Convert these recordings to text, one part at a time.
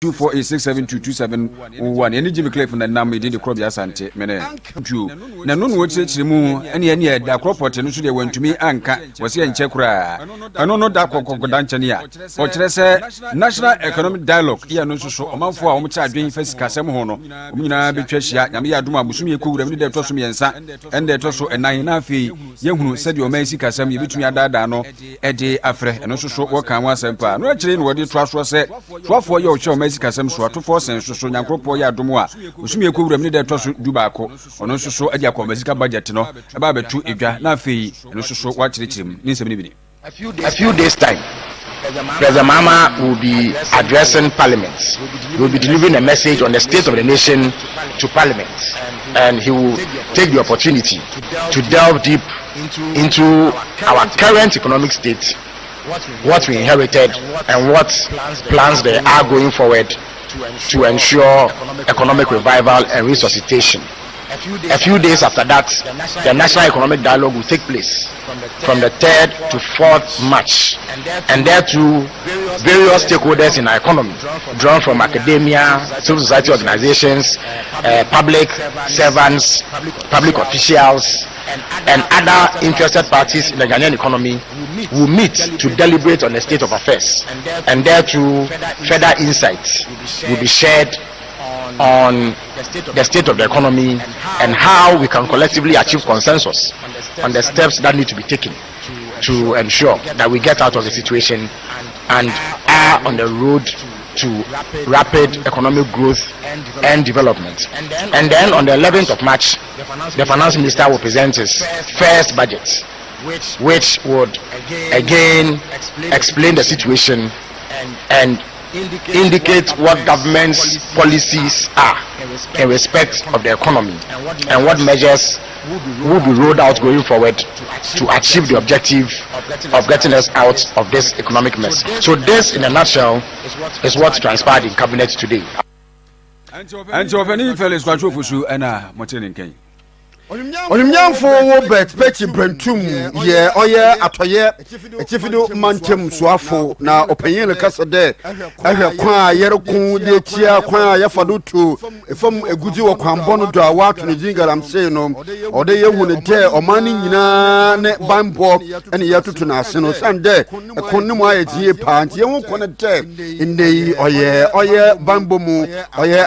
2486722711 eni Jimmy Cliff na nam Biney Krobea Asante mene ju na no no chirechire mu ene da cropot no so de wantumi anka wose enche kura ano no da kokoda nche ne a o kire se National Economic Dialogue iya no so omanfo a omcha adwen fa sikasem ho no omnyina betwahia nyame ya adom abusumi ekowura mi de toso miensa ende toso enan na afei yehunu se de o man sikasem ye betumi adada no ede afre eno so wo kan wa sempa no akire no wode toaso se toafo ye o che sikasem so atofo sen so nyankropo ya adom a usumi ekowura mi de toso dubaako ono so ade akomazika budget no eba betu edwa na afei eno so wa kirechirem ni nsem ni bi A few days time, President Mama will be addressing Parliament. He will be delivering a message on the state of the nation to Parliament, and he will take the opportunity to delve deep into our current economic state, what we inherited, and what plans there are going forward to ensure economic revival and resuscitation. A few days after that, the National Economic Dialogue will take place from the 3rd to 4th March, and there too various stakeholders in our economy, drawn from academia, civil society organizations, public servants, public officials, and other interested parties in the Ghanaian economy will meet to deliberate on the state of affairs, and there too further insights will be shared on the state of the economy and how we can collectively achieve consensus on the steps that need to be taken to ensure that we get out of the situation and are on the road to rapid economic growth and development. And then on the 11th of March, the finance minister will present his first budget, which would again explain the situation and indicate what government's policies are in respect of the economy and what measures will be rolled out going forward to achieve the objective of getting us out of this economic mess. So this, in a nutshell, is what transpired in cabinet today. And so any fellows kwachofusu ana motenenken Onimnyamfo wo bet peti brentum ye oye atoye etifido mantem soafo na opanyin le kasa de ahwe kwa yerekun de tia kwa yafadoto efam eguji wo kwanbɔ no do a wato ne jingaram sei no ode yehu ne de omani nyina ne bambo ene yatoto na ase no sande ekonnim aye tie pa ntie hu kone de ndei oye bambo mu oye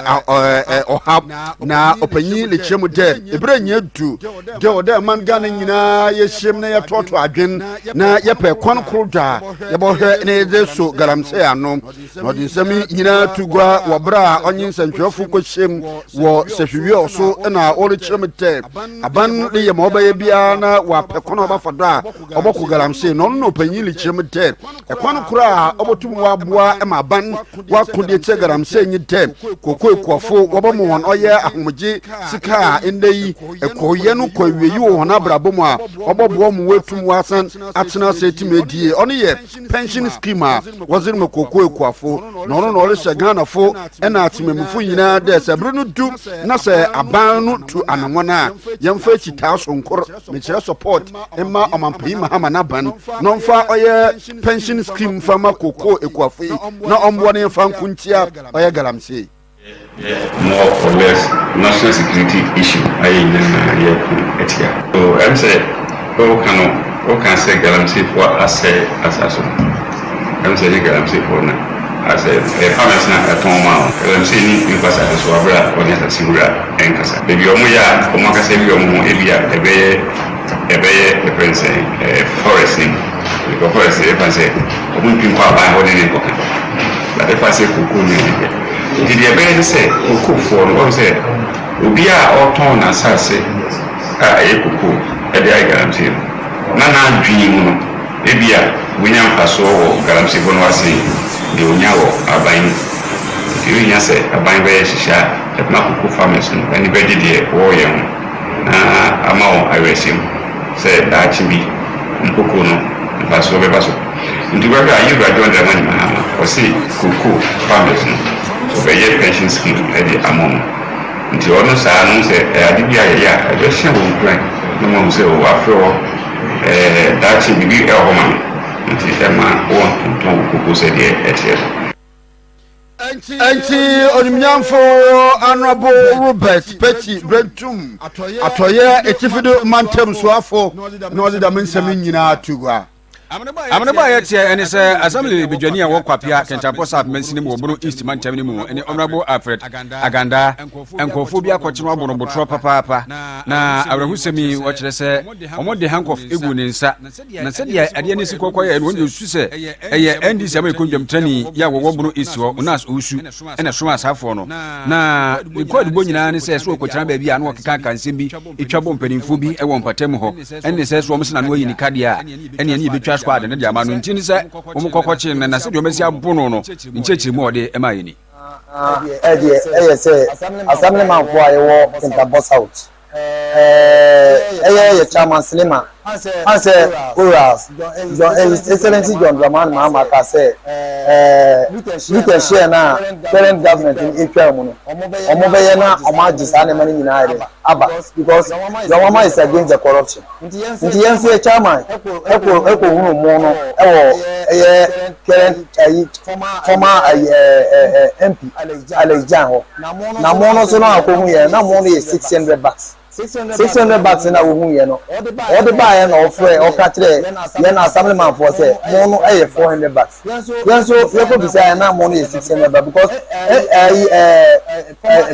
ohab na opanyin le chemu de ebranya du de ode man Ghana nyina yeshem na yetoto adwen na yepe kwan kroda yebohwe ne zeso galamse ano no de nsemi nyina tugwa wobra onyin santwefo koshem wo sehwiwe oso na ore chemete aban de ye mobaye bia na wa pekon obafada oboko galamse no no panyin le chemete ekwan kura obotum wa boa e ma ban wa kode che galamse nyite kokoi kwafo wobomo won oye ahomje sika endei ekoye no kwawie wo hona brabomu a obobo mu wetum wasan atena setimedie ono ye pension scheme a wazir mekoko ekuafo no no no le Ghana fo ena atimemufo nyina de sebre no du na se aban no tu anamona yemfa chita sonkor me kire support emma omanpai mahama na ban no mfa oye pension scheme fa makoko ekuafo na ombo ne mfa nkuntia oye galamse. More or less national security issue. So I'm saying, can say guarantee for as I'm saying guarantee for now. As a famous at home, I'm saying you pass as well or not as you are and Casa. Baby Omoya, Omakase, a very foresting. Because forest, if I say, we can call by holding it. But if I say cuckoo, did you ever say, Kuku for what say? Ubia or ton assassin, a cuckoo, a diagram. Nana dream, Ebia, William Paso, Galamsi Bonwasi, the Unyago, a buying. You say, a buying very shisha, at Makuku farmers, and very dear, or young. Amao, I resume, said Archie, Mpukuno, and Paso Bebaso. Into where are you graduating the money, Mahama, or see, Kuku farmers. So a pension scheme at the among. Until almost I don't say, I did I just shall cry. No one say, oh, after all, that should be a woman. Until Emma won't to Kuku said, Enti onimnyamfo Honorable Robert Petty Brentum atoye etifido mantem soafo na odi da mensem nyina tugwa Amana yet and is assembly Bijonia Wokapia, Kentapo South Mensinim, Bono East Mantaminimu, and the Honorable Alfred Aganda, and Kophobia Cochino Bono Papa. Na Arahusemi, what they say, on what the hank of Ibuninsa, Nasadia, Adianis Kokoya, and when you say, and this American Tani, Yawobono East or Unas Ushu, and a Sumas Hafono. Na, the quite Bunyan says, Wokotambe, and Wakakan Simbi, Ichabon Peninfubi, a one Patemo, and it says, Woman and Way in Cadia, and any big squad and the Yamanu Tinisa, Omokochin, and I said, you may see a Bono in Church more de Emaini. Assemblyman for I walk in the bus out. Chairman Slima. I said, Uras, Excellency John Draman Mama KaseÄ. We can share now current government in Equamun. Omobayana, Omajis Animal United. Abba, because your mama is against the corruption. In the end, Chairman, Echo Mono, current former MP Alex Janho. Namono Sona Komuya, now only $600. $600 in a woman, you know. All the buy and offer or catch it, then assemblyman for say, Mono $400. Then so you could say now money is $600 because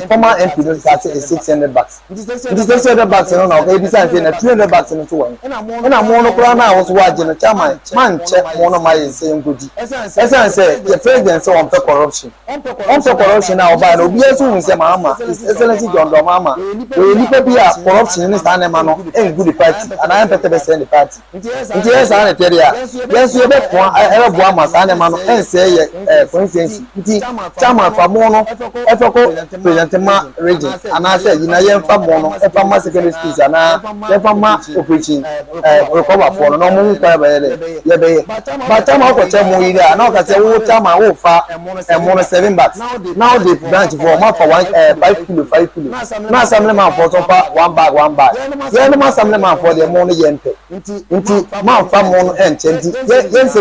former MP is $600. It is $600 in now, besides $300 in two. And a mono crana was watching a chairman, man check mono my same goodie. As I said, the president so on corruption. On corruption now, by no BS say Mama, is Excellency John Mama. We need to be corruption in this animal and good party, and I am better than the party. Yes, I tell you, yes, you have one must animal and say, for instance, Chama Famono, Efoko, President region, and I said, you know, Famono, a farmer secondary schools, and I farmer preaching recover for no more. But Chama Cochamu, and I say, oh, Chama, oh, far and more $7. Now the branch for 5 kilo, 5 kilo. Now some for one bag. Then the assemblyman for the money yente. Into Mount Famon and Chenti. Yes,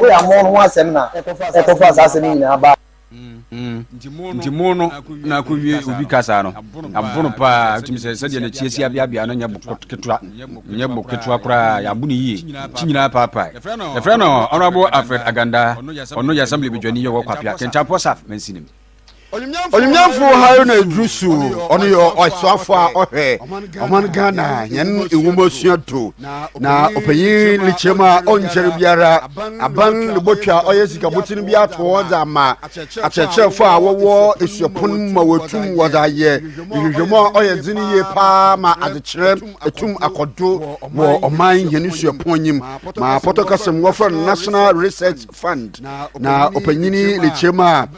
we are more one seminar. Ecofas as in about. Timono na kuwie ubi kasano abono pa tumi se de na chiesia bia na nya boketua kra ya buni yi chinyina papa e frɛ no Honorable Alfred Aganda ono ya assembly Bijonia yo kwapia Kentapo South Mensinim Onimnyamfo hayo na drusu ono yo oswafo a ohwe oman Ghana yen ewumosua to na opanyin lichema onjere biara aban lebotwa oyesika botini bia to woza ma achechefo a wowo esuapon ma watum woza ye yehwemo oyezini ye pa ma adekire etum akodo wo oman yen esuapon nyim ma potokasem wofra National Research Fund na opanyini lichema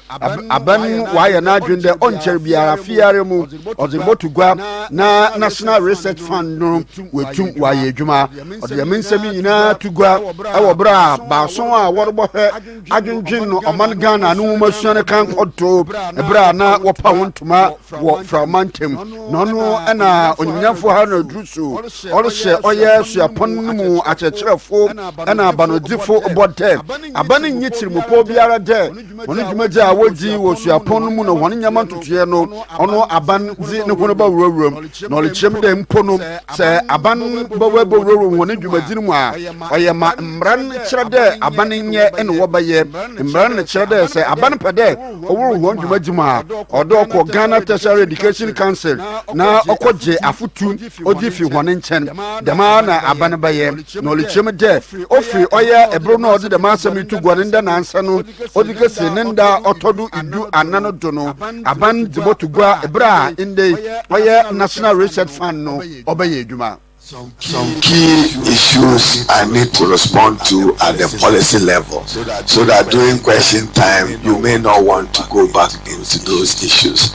aban ya na dwende oncher biara fiare mu ozibotugwa na National Research Fund no wetum waye adwuma ode yamensemi nyina tugwa ewo bra ba so a worbohwe adwendwen no oman Ghana no masuane kan koto bra na wopa wontuma wo framantem no no na onyamfo ha na drusu orhye oye suapon mu achechirefo na banodifo bodte abane nyitirimupo biara de ono dwumaji a wodi wo suapon mu no woni nyama tutuye no ono aban zi ne kono ba wurawuram no le chem de mpono se aban ba wurawuram woni dwumadini mu a oyema mran kirede aban nye ene wo baye mran kirede se aban pede owuru won dwumadini a odo ko Ghana Tertiary Education Council na okoje afutu odifi woni nchen dema na aban baye no le chem de ofi oya ebro no odi de masami tugwa nda na ansa no odikese nda otodu idu anano dono aban dibotugwa ebra inde oye National Research Fund no obeye adwuma. Some key issues I need to respond to at the policy level so that during question time you may not want to go back into those issues.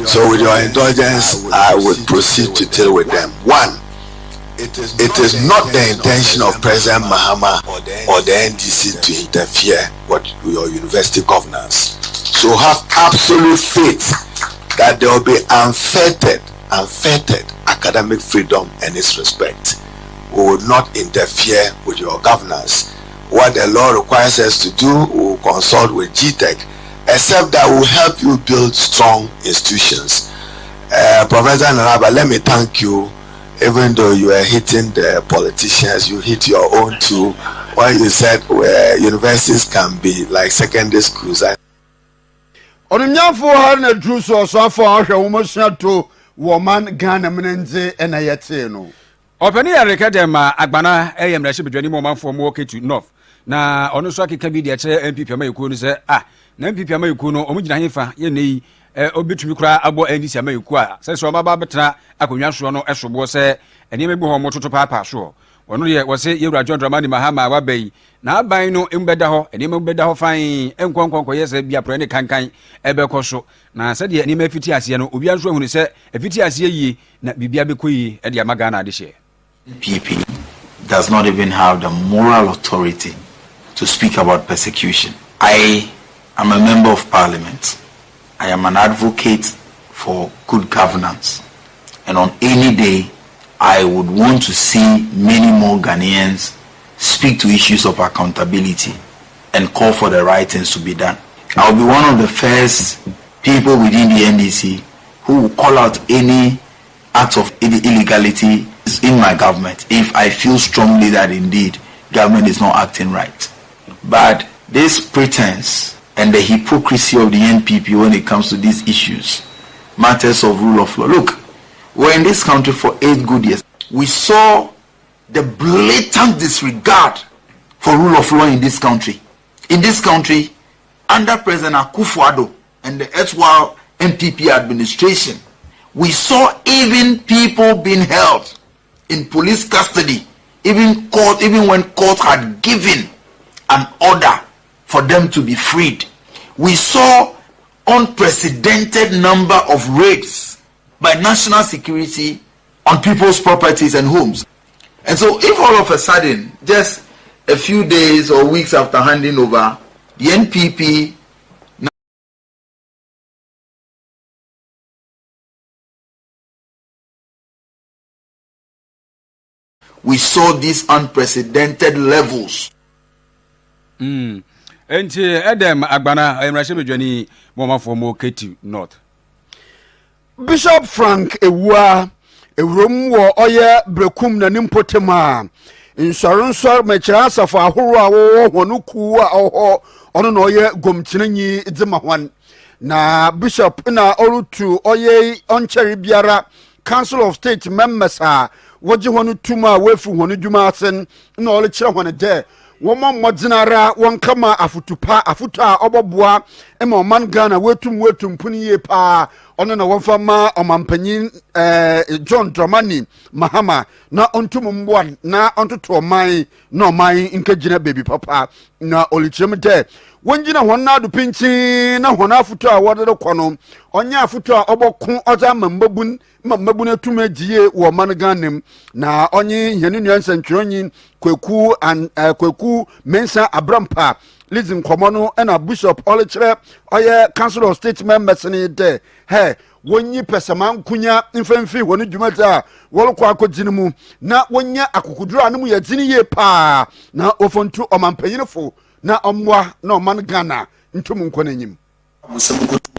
So with your indulgence, I will proceed to deal with them. One, it is not the intention of President Mahama or the NDC to interfere with your university governance. So have absolute faith that there will be unfettered academic freedom and its respect. We will not interfere with your governance. What the law requires us to do, we will consult with GTEC except that will help you build strong institutions. Professor Nanaba, let me thank you. Even though you are hitting the politicians, you hit your own too. When you said where universities can be like secondary schools. Onimnyafo ha na dru so afọ ahwe womosia to woman Ghana menenze na yete no. Opani ya rekadema agbana eyemrahye bedwani mo manfo mo ketu north. Na ono so akeka bi de kire MPP amayiku no se na MPP amayiku no omugina hefa ye nei obetumi kura abo NDC amayiku a se so maba betena akonwa so no esobo se enime bi ho mo toto papa so ono ye wo se yewura John Dramani Mahama wabai na aban no embeda ho enime beda ho fan enkonkonko ye se bia pro ne kankan ebekọ so na se de enime fiti ase no obi anso ahunu se efiti ase yi na bibia bekoyi e de amagana ade hye. PP does not even have the moral authority to speak about persecution. I am a member of parliament. I am an advocate for good governance. And on any day, I would want to see many more Ghanaians speak to issues of accountability and call for the right things to be done. I'll be one of the first people within the NDC who will call out any act of illegality in my government if I feel strongly that indeed government is not acting right. But this pretense and the hypocrisy of the NPP when it comes to these issues, matters of rule of law. Look, we're in this country for 8 good years. We saw the blatant disregard for rule of law in this country. In this country, under President Akufo-Addo and the erstwhile NPP administration, we saw even people being held in police custody, even when court had given an order for them to be freed. We saw unprecedented number of raids by national security on people's properties and homes. And so if all of a sudden, just a few days or weeks after handing over, the NPP we saw these unprecedented levels. Enti Edem Agbana emrahye bedwani mo manfo mo ketu north. Bishop Frank Ewua ewrom wo oye brekum na nimpotema insoro mechira asafo ahoro a wo honu ku a oho ono na oye gomtinanyi dzimahwan na bishop na orutu oye oncheri biara Council of State members a woji honu tuma wefu honu djuma asen na ole kire honu de woman modinara won kama afuta oboboa ema oman Ghana wetum puniye pa ono na wonfama omampanyin John Dramani Mahama na ontum mboa na ontoto oman na oman nkagina baby papa na olichim de wonjina honna do pinchi na honna afuta a wodere kono onya afuta a obokun oza mambabun atuma giye wo man Ghana na onye hene nuansa ntwonyi kweku mensa abrampa listen komono na bishop olechere oye Council of State members ni de he wonyi pesaman kunya mfemfi woni dwumata wolko akodzinumu na wonya akukuduru anum ya dzini ye pa na ofontu omampanyinfo na omwa na oman Ghana ntum nkonanyim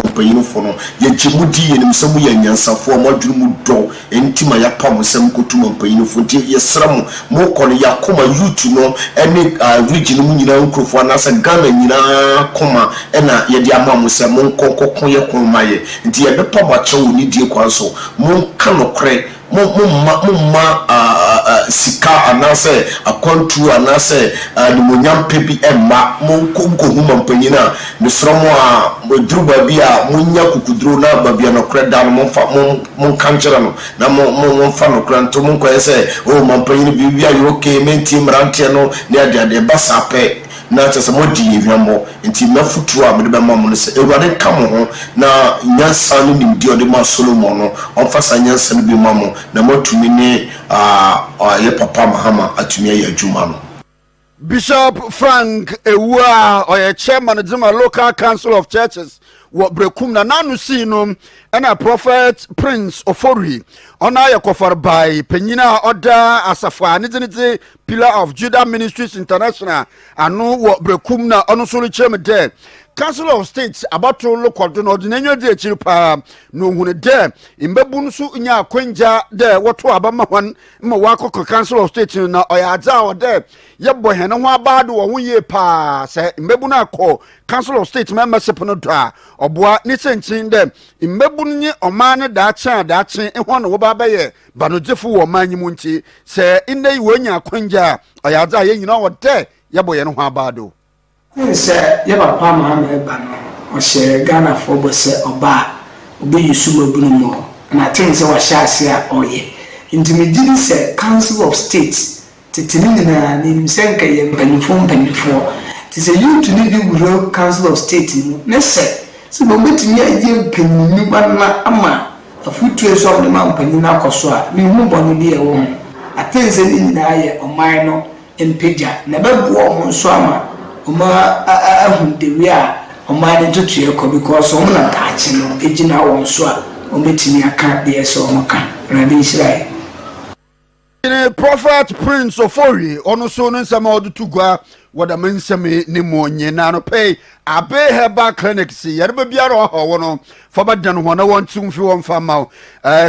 mpanyinfo no ye jimudi ye nimsemu ya nyansafo amadwuru mu do entima ya pa musem kotuma mpanyinfo die ye sram mo kono yakoma youth no ene region mu nyina nkrofo na sa Ghana nyina koma ena ye di ama musem nkonkokon ye konmaye nti ye bepa bache woni die kwanso mo kanokre mumma sika anase akontu anase nimonyam pebi emma munko huma mpanyina ne sromo a modruba bia munya kukudro na babia no kreda no mon kanchera no na mon fa no kranto mon ko ese o mampanyina bibia yo okay menti mrantie no ne ade basape na chese modi yewamo nti mafutu a mede be mamu no se ewade kam ho na nyansa no nimdi ode ma Solomon no onfasa nyansa no bi mamu na motumi ne ye papa Mahama atumi ya adwuma no. Bishop Frank Ewua oye chairman Zima Local Council of Churches wo brekum na nanu si no na Prophet Prince Ofori ona ye kofar by penyina oda asafa nidiniti Pillar of Judah Ministries International anu wo brekum na onu so chem de Council of State about to look at the ordinary day chilpa no hune de imbebunsu nya kwenja de watu abama wan mwako Council of State na oyaza o de yebo hene ho abado wo ye pa se imbebuna ko Council of State membership no do a oboa ni senchin de imbebun nye omane da cha ehwo no wo baba ye banojefu wo manyimu nti se inde wo nya kwenja oyaza ye nyina wo de yebo ye no ho abado say papa Muhammad Bano or share Ghana for Bosse or Ba, obey you sumo bruno, and I think so was Shasia or ye. Intermediate say Council of States, Titinina, Nim Senka, Penifon, tis a you to need you Council of State, Nessa. So, no matter me, Penny, Ama, a foot trace of the mountain in Akoswa, me move on be a woman. I think so in the or minor and Pidja, never warm on Swama. The we are on my tutorial because on a catching of Ejina on Swa, or meeting a cat, dear Somaka, Radis right. Prophet Prince of Ori, Onoson some other to go, what a man semi Nimonye nano pay, a bay her back clinic, see, Yerbabiaro or one for but done 101 2 1 farm.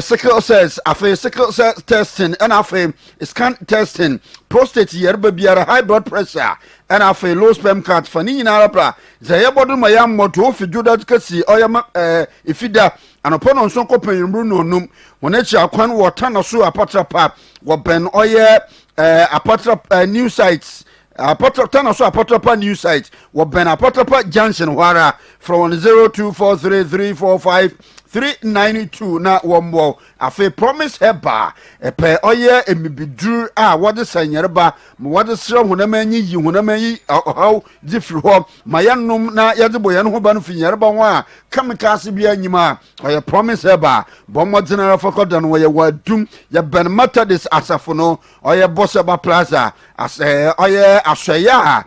Sickle says, a face sickle testing, and a fame is can't testing, prostate Yerbabiara high blood pressure, and a fe low sperm count for Nina Alabra. Zayabodum Mayam Moto, if you do that, Cassie, or if you da. And upon on some company Bruno Num, when it's a quan water or so a patrapa, what ben oye a patrap new sites, a patratan or so a patrapa new sites, what ben a patrapa Johnson Wara from 0243345392 na one more. A fair promise heba, a pair oye and me be drew. What the sign yerba, what the song when a man you when a man how different my young num na yadaboy and hoban for yerba. Come cast be a nima, or a promise heba, bomber general for cotton where you were doom, ya ben matter this asafono, or your boss about plaza, as a oye asaya,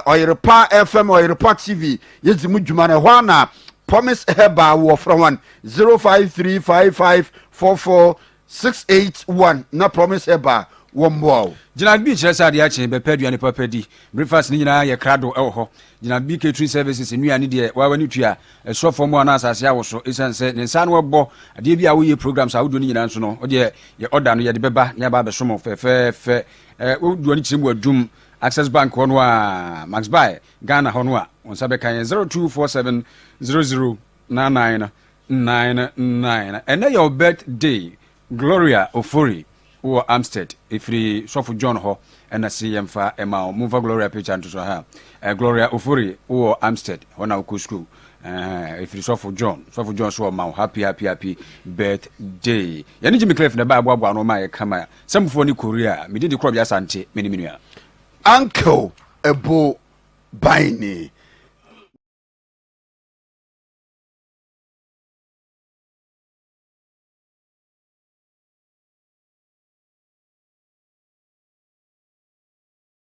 or your pa FM or your pa TV, yes, Mujumana Wana. Promise heba wo from 0535544681 na promise heba wo mbo Jinad bi chere sa de ache be paduane papadi breakfast ni nyina ye krado ho Jinad bi catering services nuane de wa wani tua so for mo na asase awoso esanse ne nsa no webo ade bi a wo ye programs a wo do ni nyina nso no o de ye order no ye de beba nya ba be so mo fe wo do ni chiremu adum Access Bank hono a Max Buy Ghana hono a on sabe kan 0247009999 and your birthday Gloria Ofori or Amstead ifri Sofu John ho and CM Emma move Gloria picture to ha Gloria Ofori or Amstead hona ku school ifri Sofu John so ma happy birthday yani Jimmy Cliff na ba aboa no ma ye kama samfo ni Korea me di Krobea Asante meniminu Uncle Ebo Biney